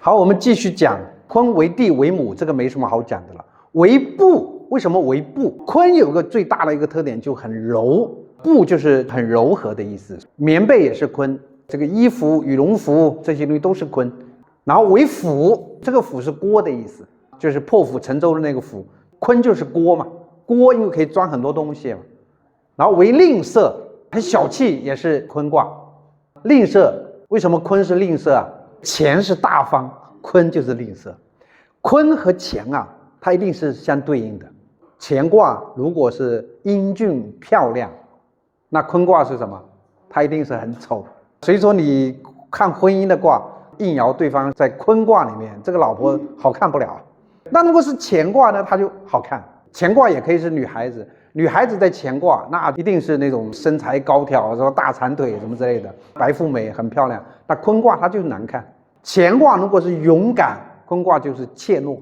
好，我们继续讲坤为地为母，这个没什么好讲的了。为布，为什么为布？坤有个最大的一个特点，就很柔，布就是很柔和的意思。棉被也是坤，这个衣服、羽绒服这些东西都是坤。然后为釜，这个釜是锅的意思，就是破釜沉舟的那个釜。坤就是锅嘛，锅因为可以装很多东西嘛。然后为吝啬，很小气，也是坤卦。吝啬，为什么坤是吝啬啊？钱是大方，坤就是吝啬。坤和钱啊，它一定是相对应的。乾卦如果是英俊漂亮，那坤卦是什么？它一定是很丑。所以说你看婚姻的卦，应爻对方在坤卦里面，这个老婆好看不了。那如果是乾卦呢，它就好看。乾卦也可以是女孩子，女孩子在乾卦那一定是那种身材高挑，什么大长腿什么之类的，白富美很漂亮。那坤卦它就是难看。乾卦如果是勇敢，坤卦就是怯懦。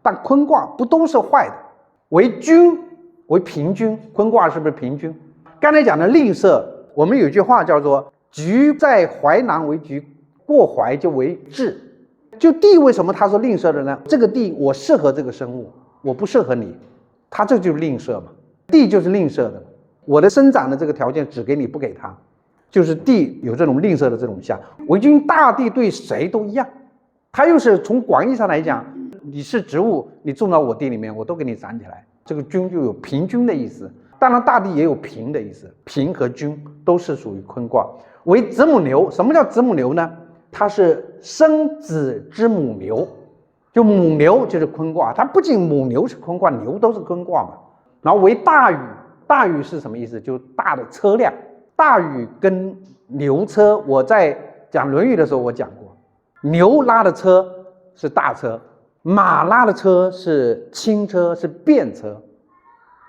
但坤卦不都是坏的。为均，为平均，坤卦是不是平均？刚才讲的吝啬，我们有句话叫做局在淮南为局，过淮就为治。就地为什么他说吝啬的呢？这个地我适合这个生物，我不适合你，他这就是吝啬嘛。地就是吝啬的，我的生长的这个条件只给你不给他，就是地有这种吝啬的这种象。为君，大地对谁都一样，它又是从广义上来讲，你是植物，你种到我地里面，我都给你长起来。这个均就有平均的意思，当然大地也有平的意思，平和均都是属于坤卦。为子母牛，什么叫子母牛呢？它是生子之母牛，就母牛就是坤卦，它不仅母牛是坤卦，牛都是坤卦嘛。然后为大禹，大禹是什么意思？就大的车辆。大禹跟牛车，我在讲《论语》的时候我讲过，牛拉的车是大车，马拉的车是轻车，是便车。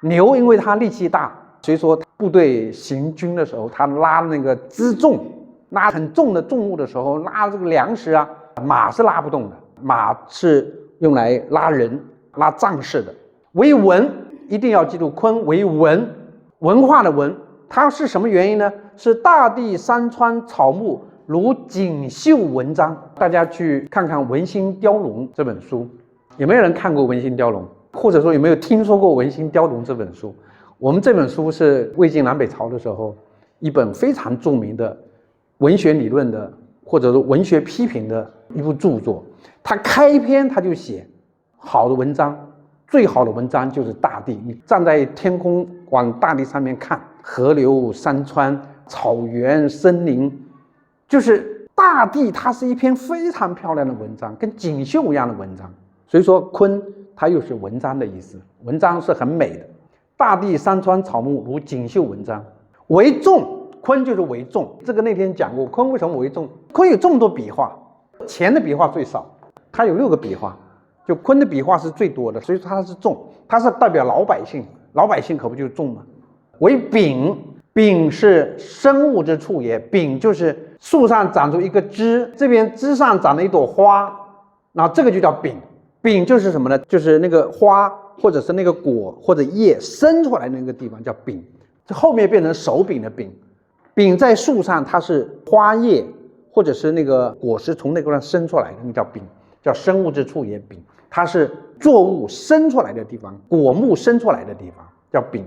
牛因为它力气大，所以说部队行军的时候，它拉那个辎重，拉很重的重物的时候，拉这个粮食啊，马是拉不动的，马是用来拉人、拉战士的。为文，一定要记住坤为文，文化的文，它是什么原因呢？是大地山川草木如锦绣文章。大家去看看《文心雕龙》这本书，有没有人看过《文心雕龙》？或者说有没有听说过《文心雕龙》这本书？我们这本书是魏晋南北朝的时候一本非常著名的文学理论的或者说文学批评的一部著作。他开篇他就写，好的文章，最好的文章就是大地。你站在天空往大地上面看，河流、山川、草原、森林，就是大地，它是一篇非常漂亮的文章，跟锦绣一样的文章。所以说坤它又是文章的意思，文章是很美的。大地山川草木如锦绣文章。为重，坤就是为重，这个那天讲过，坤为什么为重？坤有这么多笔画，乾的笔画最少，它有6个笔画，就坤的笔画是最多的，所以说它是重，它是代表老百姓，老百姓可不就是重吗？为丙，丙是生物之处也，丙就是树上长出一个枝，这边枝上长了一朵花，然后这个就叫丙。丙就是什么呢？就是那个花或者是那个果或者叶生出来的那个地方叫丙，这后面变成手柄的柄。丙在树上，它是花叶或者是那个果实从那个地方生出来的，那叫丙，叫生物之处也丙。它是作物生出来的地方，果木生出来的地方叫丙。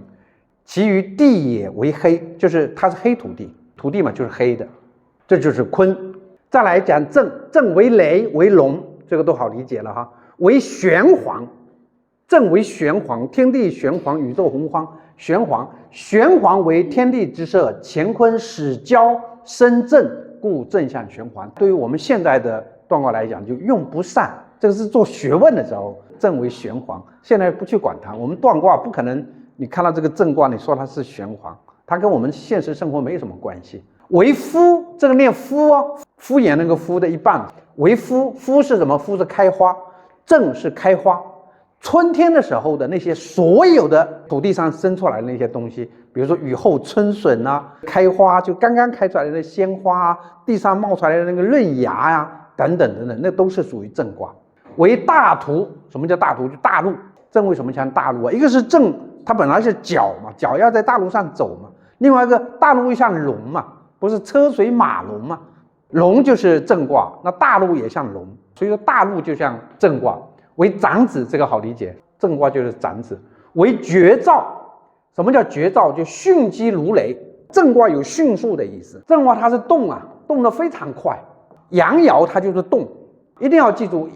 其余地也为黑，就是它是黑土地，土地嘛就是黑的，这就是坤。再来讲震，震为雷为龙，这个都好理解了哈。为玄黄，震为玄黄，天地玄黄，宇宙洪荒。玄黄，玄黄为天地之色，乾坤始交生震，故正向玄黄。对于我们现在的断卦来讲，就用不上，这个是做学问的时候，震为玄黄。现在不去管它，我们断卦不可能，你看到这个震卦，你说它是玄黄，它跟我们现实生活没什么关系。为夫，这个念夫哦，敷衍那个夫的一半。为夫，夫是什么？夫是开花。震是开花，春天的时候的那些所有的土地上生出来的那些东西，比如说雨后春笋啊，开花就刚刚开出来的鲜花啊，地上冒出来的那个嫩芽呀，等等等等，那都是属于震卦。为大图，什么叫大图？就大陆。震为什么像大陆啊？一个是震，它本来是脚嘛，脚要在大陆上走嘛；另外一个大陆又像龙嘛，不是车水马龙嘛。龙就是正卦，那大陆也像龙，所以说大陆就像正卦。为长子，这个好理解，正卦就是长子。为绝兆，什么叫绝兆？就迅疾如雷。正卦有迅速的意思，正卦它是动啊，动得非常快。阳爻它就是动，一定要记住，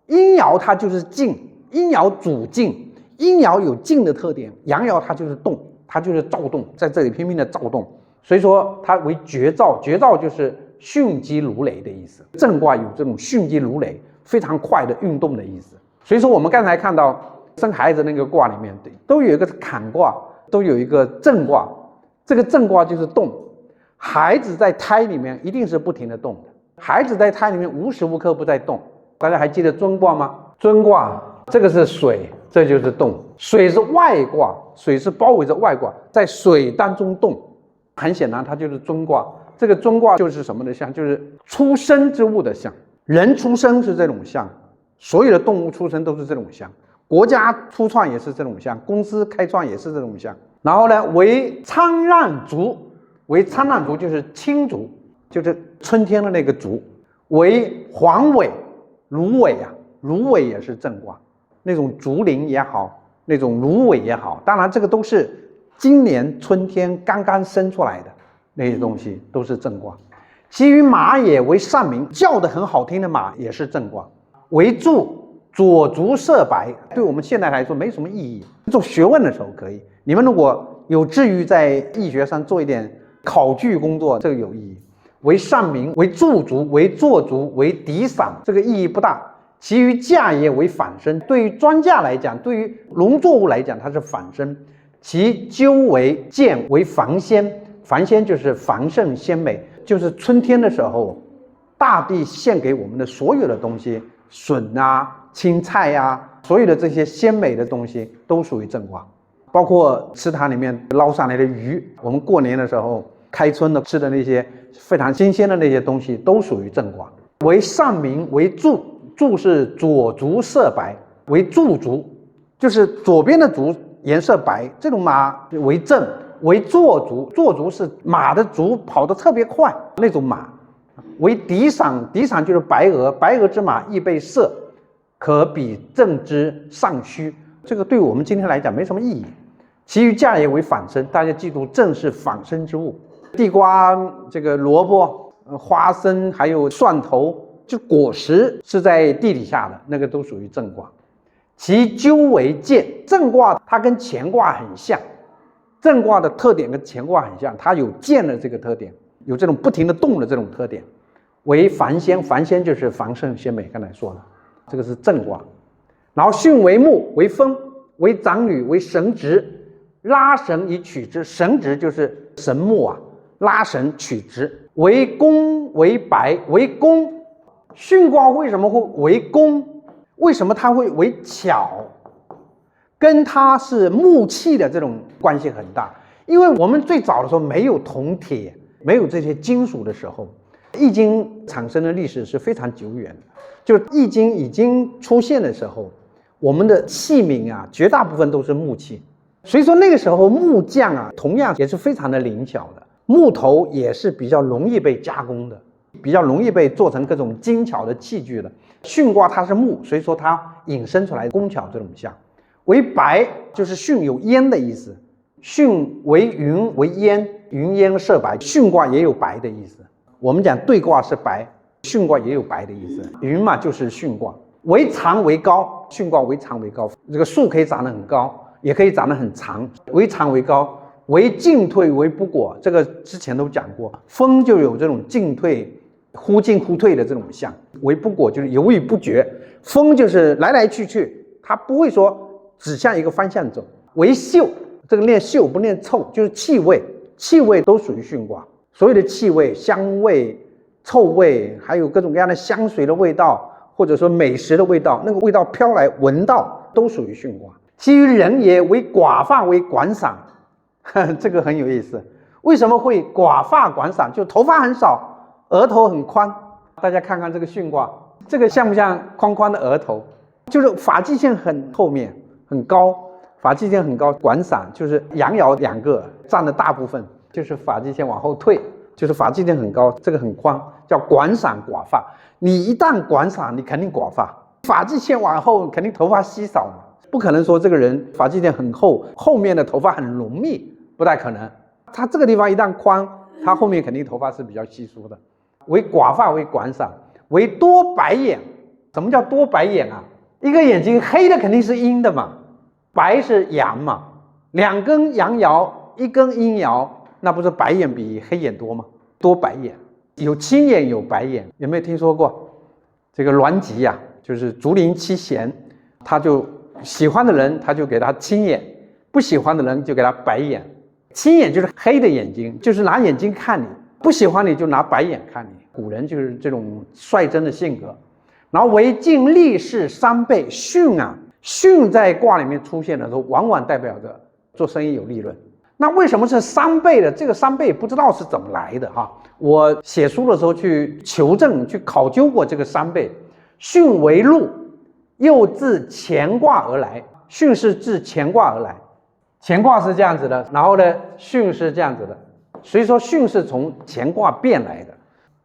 阴爻它就是静，阴爻主静，阴爻有静的特点，阳爻它就是动，它就是躁动，在这里拼命的躁动，所以说它为绝兆。绝兆就是迅疾如雷的意思。正卦有这种迅疾如雷、非常快的运动的意思。所以说我们刚才看到生孩子那个卦里面都有一个坎卦，都有一个震卦，这个震卦就是动。孩子在胎里面一定是不停的动的，孩子在胎里面无时无刻不在动。大家还记得尊卦吗？尊卦这个是水，这就是动。水是外卦，水是包围着外卦，在水当中动，很显然它就是尊卦。这个尊卦就是什么的象？就是出生之物的象。人出生是这种象，所有的动物出生都是这种象，国家初创也是这种象，公司开创也是这种象。然后呢，为苍让竹，为苍让竹就是青竹，就是春天的那个竹。为黄尾，芦苇啊，芦苇也是正卦，那种竹林也好，那种芦苇也好，当然这个都是今年春天刚刚生出来的那些东西，都是正卦。其余马也为善鸣，叫得很好听的马也是正卦。为柱，左足涉白，对我们现在来说没什么意义，做学问的时候可以。你们如果有志于在易学上做一点考据工作，这个有意义。为善鸣，为驻足，为坐足，为抵赏，这个意义不大。其余驾也为反身，对于庄稼来讲，对于农作物来讲，它是反身。其究为见，为防先，防先就是防盛鲜美，就是春天的时候，大地献给我们的所有的东西，笋啊、青菜啊，所有的这些鲜美的东西都属于正卦。包括池塘里面捞上来的鱼，我们过年的时候开春的吃的那些非常新鲜的那些东西都属于正卦。为善鸣，为柱，柱是左足涉白，为柱足，就是左边的足颜色白，这种马为正。为坐足，坐足是马的足跑得特别快那种马。为抵赏，抵赏就是白鹅，白鹅之马亦被射，可比正之上虚，这个对我们今天来讲没什么意义。其余驾也为反身，大家记住，正是反身之物。地瓜、这个萝卜、花生还有蒜头，就果实是在地底下的那个都属于正卦。其究为见，正卦它跟乾卦很像，正卦的特点跟乾卦很像，它有见的这个特点，有这种不停的动的这种特点。为防先，防先就是防盛鲜美，刚才说了，这个是正卦。然后巽为木，为风，为长女，为绳直，拉绳以取之。绳直就是绳木啊，拉绳取之。为弓，为白，为弓。巽卦为什么会为弓？为什么它会为巧？跟它是木器的这种关系很大。因为我们最早的时候没有铜铁，没有这些金属的时候，易经产生的历史是非常久远的。就易经已经出现的时候，我们的器皿啊，绝大部分都是木器。所以说那个时候木匠啊，同样也是非常的灵巧的，木头也是比较容易被加工的，比较容易被做成各种精巧的器具的。巽卦它是木，所以说它引申出来工巧这种象。为白就是巽有烟的意思，巽为云为烟，云烟射白，巽卦也有白的意思。我们讲兑卦是白，巽卦也有白的意思，云嘛就是巽卦。为长为高，巽卦为长为高，这个树可以长得很高，也可以长得很长。为长为高，为进退为不果，这个之前都讲过，风就有这种进退忽进忽退的这种象。为不果就是犹豫不决，风就是来来去去，它不会说指向一个方向走。为嗅，这个念嗅不念臭，就是气味，气味都属于巽卦。所有的气味、香味、臭味，还有各种各样的香水的味道，或者说美食的味道，那个味道飘来闻到都属于巽卦。其余人也为寡发为广赏，这个很有意思。为什么会寡发广赏？就头发很少，额头很宽。大家看看这个巽卦，这个像不像宽宽的额头？就是发际线很后面很高，发际线很高。广赏就是阳爻两个占了大部分，就是发际线往后退，就是发际线很高，这个很宽，叫广散寡发。你一旦广散，你肯定寡发，发际线往后肯定头发稀少嘛，不可能说这个人发际线很厚，后面的头发很浓密，不太可能。他这个地方一旦宽，他后面肯定头发是比较稀疏的。为寡发，为广散，为多白眼。什么叫多白眼啊？一个眼睛黑的肯定是阴的嘛，白是阳嘛，两根阳爻，一根阴爻，那不是白眼比黑眼多吗？多白眼，有青眼有白眼，有没有听说过？这个栾吉啊，就是竹林七贤，他就喜欢的人他就给他青眼，不喜欢的人就给他白眼。青眼就是黑的眼睛，就是拿眼睛看你，不喜欢你就拿白眼看你。古人就是这种率真的性格。然后为尽利是三倍，巽啊，巽在卦里面出现的时候，往往代表着做生意有利润。那为什么是3倍的？这个3倍不知道是怎么来的哈。我写书的时候去求证、去考究过这个3倍。巽为禄，又自乾卦而来。巽是自乾卦而来，乾卦是这样子的，然后呢，巽是这样子的，所以说巽是从乾卦变来的。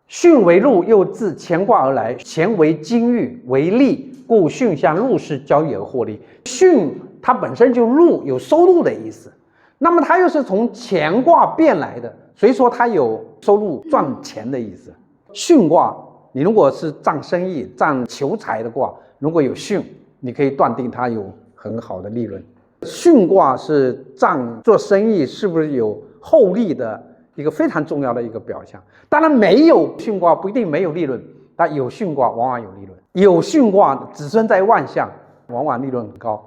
巽为禄，又自乾卦而来。乾为金玉，为利，故巽向禄士交易而获利。巽它本身就禄，有收入的意思。那么它又是从乾卦变来的，所以说它有收入赚钱的意思。巽卦，你如果是占生意、占求财的卦，如果有巽，你可以断定它有很好的利润。巽卦是占做生意是不是有厚利的一个非常重要的一个表象。当然没有巽卦不一定没有利润，但有巽卦往往有利润。有巽卦子孙在万象，往往利润很高。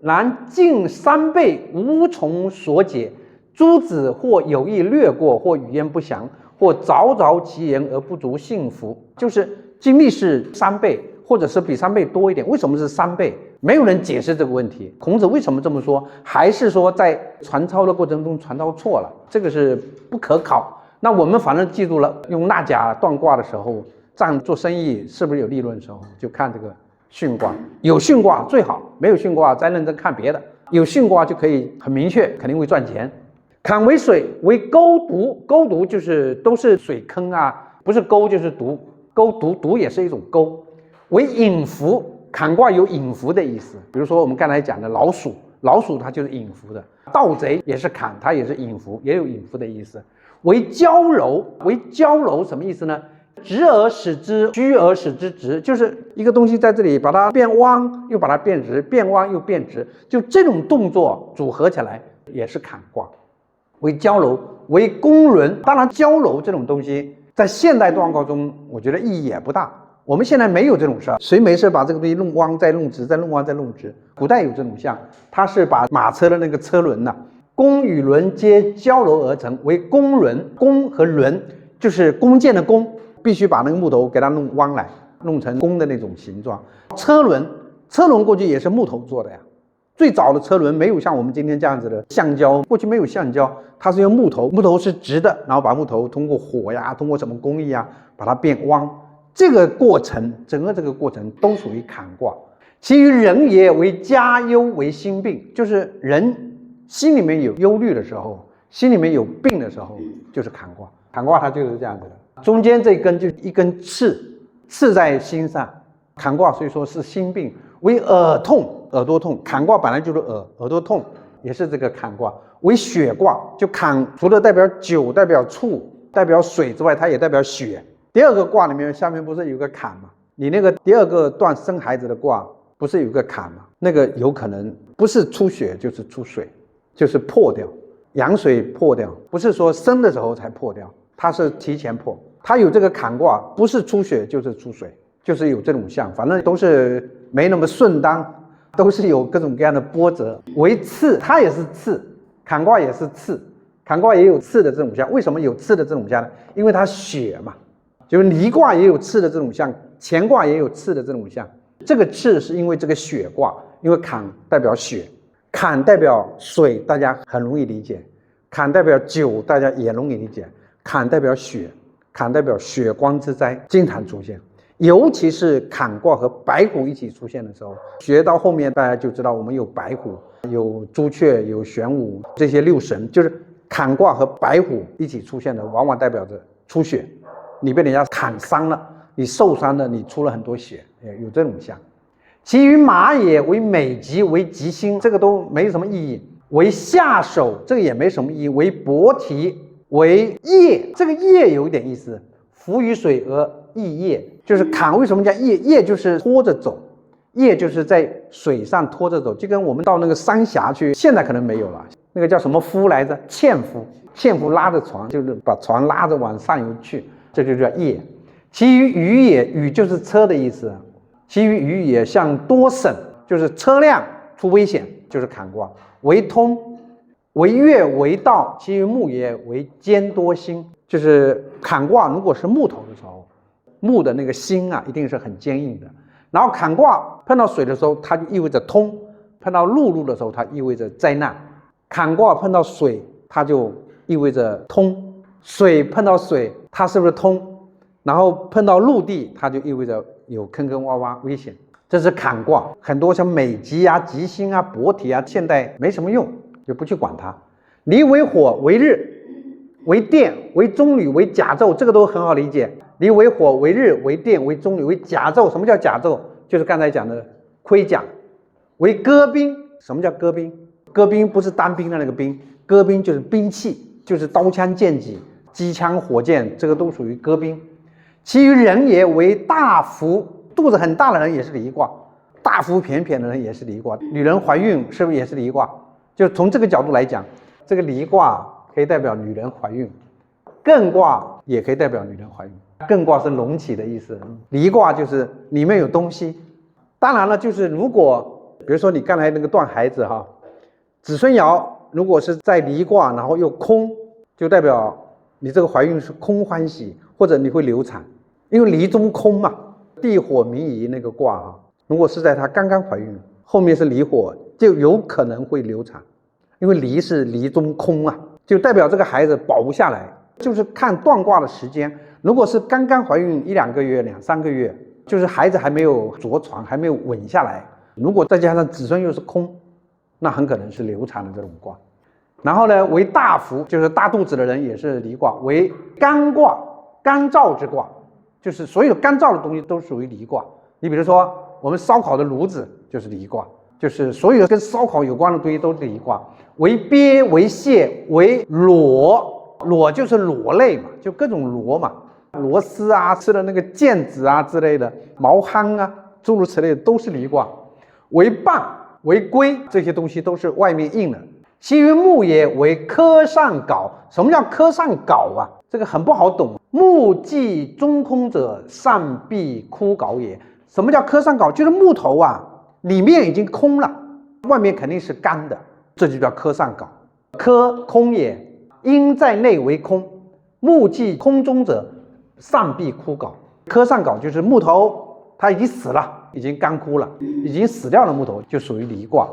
然近3倍，无从所解。诸子或有意略过，或语焉不详，或凿凿其言而不足信服。就是精力是3倍，或者是比3倍多一点。为什么是3倍？没有人解释这个问题。孔子为什么这么说？还是说在传抄的过程中传抄错了？这个是不可考。那我们反正记住了，用纳甲断卦的时候，占做生意是不是有利润的时候，就看这个巽卦。有巽卦最好，没有巽卦再认真看别的。有巽卦就可以很明确，肯定会赚钱。坎为水，为沟渎。沟渎就是都是水坑啊，不是沟就是渎。沟渎，渎也是一种沟。为隐伏，坎卦有隐伏的意思。比如说我们刚才讲的老鼠，老鼠它就是隐伏的。盗贼也是坎，它也是隐伏，也有隐伏的意思。为交柔，为交柔什么意思呢？直而使之虚而使之直，就是一个东西在这里把它变弯，又把它变直，变弯又变直，就这种动作组合起来也是坎卦。为交柔，为公轮。当然交柔这种东西在现代断卦中我觉得意义也不大，我们现在没有这种事儿，谁没事把这个东西弄弯再弄直，再弄弯再弄直。古代有这种象，它是把马车的那个车轮弓与轮皆交柔而成，为弓轮。弓和轮就是弓箭的弓，必须把那个木头给它弄弯来，弄成弓的那种形状。车轮，车轮过去也是木头做的呀。最早的车轮没有像我们今天这样子的橡胶，过去没有橡胶，它是用木头，木头是直的，然后把木头通过火呀，通过什么工艺啊，把它变弯。这个过程，整个这个过程都属于坎卦。其余人也，为家忧，为心病，就是人心里面有忧虑的时候，心里面有病的时候，就是坎卦。坎卦它就是这样子的，中间这根就一根刺，刺在心上。坎卦所以说是心病。为耳痛，耳朵痛。坎卦本来就是耳朵痛，也是这个坎卦。为血卦，就坎除了代表酒、代表醋、代表水之外，它也代表血。第二个卦里面下面不是有个坎吗？你那个第二个段生孩子的卦不是有个坎吗？那个有可能不是出血就是出水，就是破掉，羊水破掉，不是说生的时候才破掉，它是提前破。它有这个坎卦，不是出血就是出水，就是有这种象，反正都是没那么顺当，都是有各种各样的波折。为刺，它也是刺，坎卦也是刺，坎卦也有刺的这种象。为什么有刺的这种象呢？因为它血嘛，就是离卦也有刺的这种象，乾卦也有刺的这种象。这个刺是因为这个血卦，因为坎代表血，坎代表水，大家很容易理解；坎代表酒，大家也容易理解；坎代表血，坎代表血光之灾，经常出现。尤其是坎卦和白虎一起出现的时候，学到后面大家就知道我们有白虎、有朱雀、有玄武这些6神，就是坎卦和白虎一起出现的，往往代表着出血，你被人家砍伤了，你受伤了，你出了很多血，有这种象。其余马也为美吉，为吉星，这个都没什么意义。为下手，这个也没什么意义。为薄提，为叶，这个叶有一点意思，浮于水而翼叶，就是坎为什么叫叶？叶就是拖着走，叶就是在水上拖着走，就跟我们到那个三峡去，现在可能没有了，那个叫什么夫来着？纤夫，纤夫拉着船，就是把船拉着往上游去，这就叫叶。其余鱼也，鱼就是车的意思。其余鱼也向多省，就是车辆出危险，就是坎卦。为通，为月，为道。其余木也为坚多星，就是坎卦如果是木头的时候，木的那个心啊，一定是很坚硬的。然后坎卦碰到水的时候，它就意味着通；碰到陆路的时候，它意味着灾难。坎卦碰到水，它就意味着通；水碰到水，它是不是通？然后碰到陆地，它就意味着有坑坑洼洼危险。这是坎卦，很多像美吉啊、吉星啊、薄提啊，现代没什么用，就不去管它。离为火，为日，为电，为中履，为甲胄，这个都很好理解。离为火，为日，为电，为中履，为甲胄。什么叫甲胄？就是刚才讲的盔甲。为戈兵，什么叫戈兵？戈兵不是单兵的那个兵，戈兵就是兵器，就是刀枪剑戟、机枪火箭，这个都属于戈兵。其余人也为大福，肚子很大的人也是离卦，大腹便便的人也是离卦，女人怀孕是不是也是离卦？就从这个角度来讲，这个离卦可以代表女人怀孕，艮卦也可以代表女人怀孕。艮卦是隆起的意思，离卦就是里面有东西。当然了，就是如果比如说你刚才那个断孩子哈，子孙爻如果是在离卦，然后又空，就代表你这个怀孕是空欢喜，或者你会流产。因为离中空嘛，地火明夷那个卦啊，如果是在她刚刚怀孕，后面是离火，就有可能会流产。因为离是离中空啊，就代表这个孩子保不下来。就是看断卦的时间，如果是刚刚怀孕1-2个月、2-3个月，就是孩子还没有着床，还没有稳下来，如果再加上子孙又是空，那很可能是流产的这种卦。然后呢，为大福，就是大肚子的人也是离卦。为干卦，干燥之卦，就是所有干燥的东西都属于离卦。你比如说我们烧烤的炉子就是离卦，就是所有跟烧烤有关的东西都是离卦。为鳖，为蟹，为裸，裸就是螺类嘛，就各种螺嘛，螺丝啊，吃的那个毽子啊之类的，毛蚶啊，诸如此类的都是离卦。为蚌，为龟，这些东西都是外面硬的。其余木也为科上稿。什么叫科上稿啊？这个很不好懂。木既中空者，上必枯槁也。什么叫科上稿？就是木头啊，里面已经空了，外面肯定是干的，这就叫科上稿。科空也，阴在内为空。木既空中者，上必枯槁。科上稿就是木头它已经死了，已经干枯了，已经死掉的木头就属于离卦。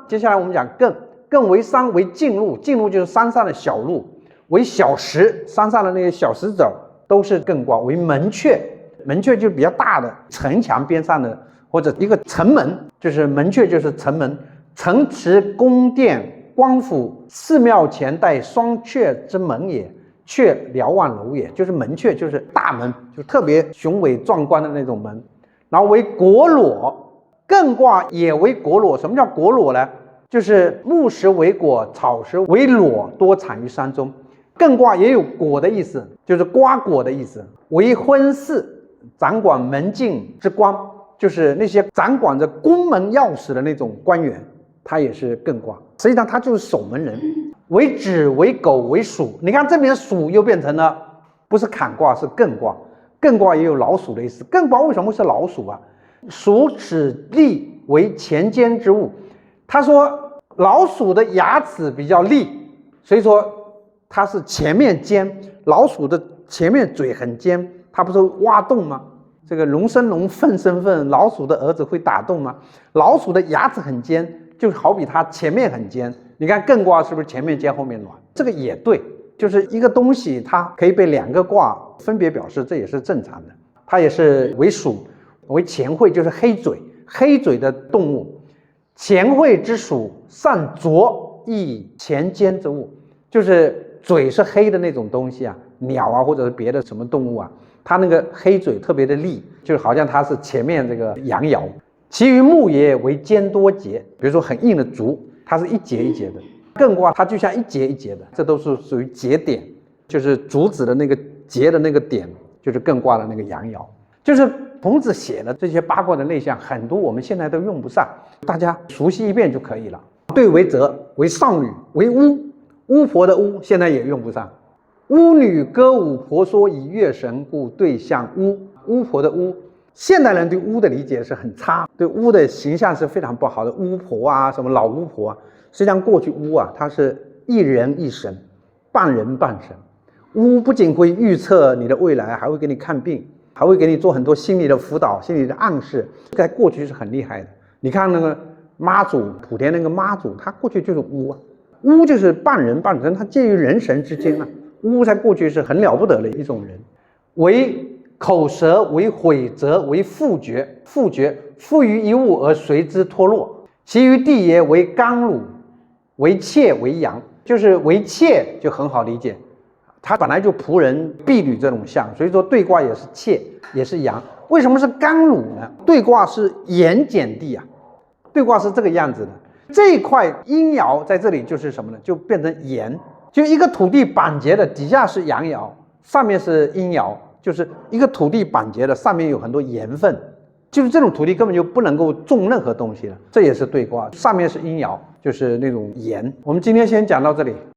接下来我们讲艮。艮为山，为径路，径路就是山上的小路。为小石，山上的那些小石子都是艮卦。为门阙，门阙就是比较大的城墙边上的，或者一个城门，就是门阙就是城门。城池、宫殿、官府、寺庙前带双阙之门也，阙瞭望楼也，就是门阙就是大门，就特别雄伟壮观的那种门。然后为果裸，艮卦也为果裸。什么叫果裸呢？就是木石为果，草石为裸，多产于山中。艮卦也有果的意思，就是瓜果的意思。为婚事，掌管门禁之官，就是那些掌管着宫门钥匙的那种官员，他也是艮卦。实际上他就是守门人。为豕，为狗，为鼠。你看这边鼠又变成了不是坎卦，是艮卦。艮卦也有老鼠的意思。艮卦为什么是老鼠啊？鼠齿利为前尖之物。他说老鼠的牙齿比较利，所以说它是前面尖。老鼠的前面嘴很尖，它不是挖洞吗？这个龙生龙，凤生凤，老鼠的儿子会打洞吗？老鼠的牙齿很尖，就好比它前面很尖。你看艮卦是不是前面尖后面软？这个也对，就是一个东西它可以被2个卦分别表示，这也是正常的。它也是为鼠，为前喙，就是黑嘴，黑嘴的动物。前喙之属，善啄，亦前尖之物，就是嘴是黑的那种东西啊，鸟啊，或者是别的什么动物啊，它那个黑嘴特别的利，就好像它是前面这个阳爻。其余木也为尖多节，比如说很硬的竹，它是一节一节的。艮卦它就像一节一节的，这都是属于节点，就是竹子的那个节的那个点，就是艮卦的那个阳爻。就是孔子写的这些八卦的内象，很多我们现在都用不上，大家熟悉一遍就可以了。对为泽，为少女，为巫，巫婆的巫现在也用不上。巫女歌舞婆娑以乐神，故对象巫。巫婆的巫，现代人对巫的理解是很差，对巫的形象是非常不好的。巫婆啊，什么老巫婆啊，实际上过去巫啊，它是一人一神，半人半神。巫不仅会预测你的未来，还会给你看病，还会给你做很多心理的辅导、心理的暗示，在过去是很厉害的。你看那个妈祖，莆田那个妈祖，他过去就是巫啊，巫就是半人半神，他介于人神之间啊。巫在过去是很了不得的一种人。为口舌，为毁则，为复绝，复绝附于一物而随之脱落。其余地也为刚鲁，为妾，为阳，就是为妾就很好理解，他本来就仆人婢女这种象，所以说对卦也是妾，也是阳。为什么是刚鲁呢？对卦是盐碱地啊，对卦是这个样子的。这一块阴爻在这里就是什么呢？就变成盐，就一个土地板结的，底下是阳爻，上面是阴爻，就是一个土地板结的，上面有很多盐分，就是这种土地根本就不能够种任何东西了。这也是对卦，上面是阴爻，就是那种盐。我们今天先讲到这里。